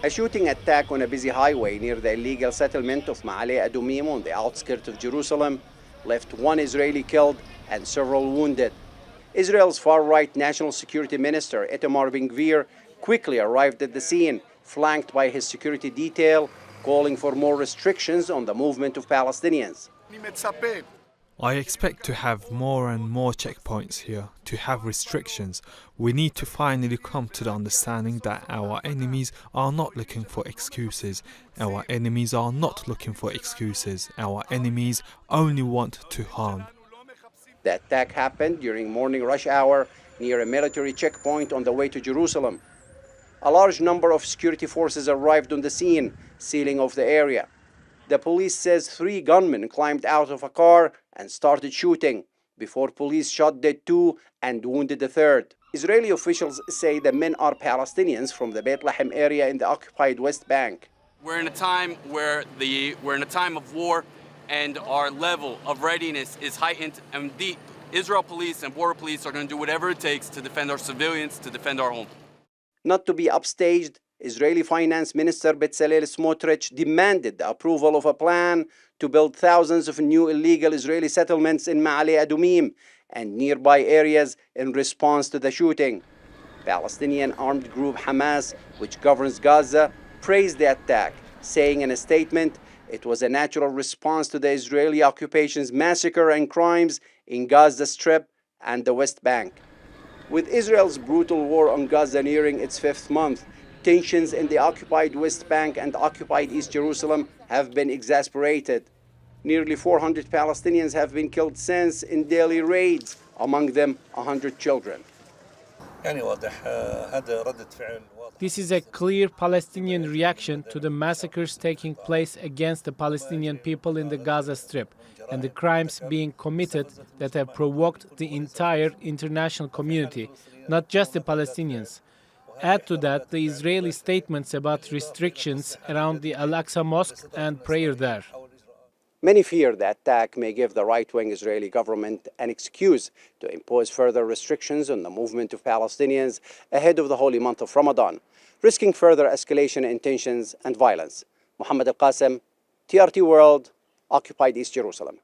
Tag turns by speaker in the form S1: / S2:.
S1: A shooting attack on a busy highway near the illegal settlement of Ma'ale Adumim on the outskirts of Jerusalem left one Israeli killed and several wounded. Israel's far-right National Security Minister Itamar Ben-Gvir quickly arrived at the scene, flanked by his security detail, calling for more restrictions on the movement of Palestinians.
S2: I expect to have more and more checkpoints here, to have restrictions. We need to finally come to the understanding that our enemies are not looking for excuses. Our enemies are not looking for excuses. Our enemies only want to harm.
S1: The attack happened during morning rush hour near a military checkpoint on the way to Jerusalem. A large number of security forces arrived on the scene, sealing off the area. The police says 3 gunmen climbed out of a car and started shooting before police shot dead 2 and wounded a 3rd. Israeli officials say the men are Palestinians from the Bethlehem area in the occupied West Bank.
S3: We're in a time of war, and our level of readiness is heightened, and the Israel police and border police are going to do whatever it takes to defend our civilians, to defend our home.
S1: Not to be upstaged, Israeli Finance Minister Bezalel Smotrich demanded the approval of a plan to build thousands of new illegal Israeli settlements in Ma'ale Adumim and nearby areas in response to the shooting. Palestinian armed group Hamas, which governs Gaza, praised the attack, saying in a statement, it was a natural response to the Israeli occupation's massacre and crimes in Gaza Strip and the West Bank. With Israel's brutal war on Gaza nearing its 5th month, tensions in the occupied West Bank and occupied East Jerusalem have been exacerbated. Nearly 400 Palestinians have been killed since in daily raids, among them 100 children.
S4: This is a clear Palestinian reaction to the massacres taking place against the Palestinian people in the Gaza Strip and the crimes being committed that have provoked the entire international community, not just the Palestinians. Add to that the Israeli statements about restrictions around the Al-Aqsa Mosque and prayer there.
S1: Many fear the attack may give the right-wing Israeli government an excuse to impose further restrictions on the movement of Palestinians ahead of the holy month of Ramadan, risking further escalation in tensions and violence. Mohammad Al-Kassim, TRT World, Occupied East Jerusalem.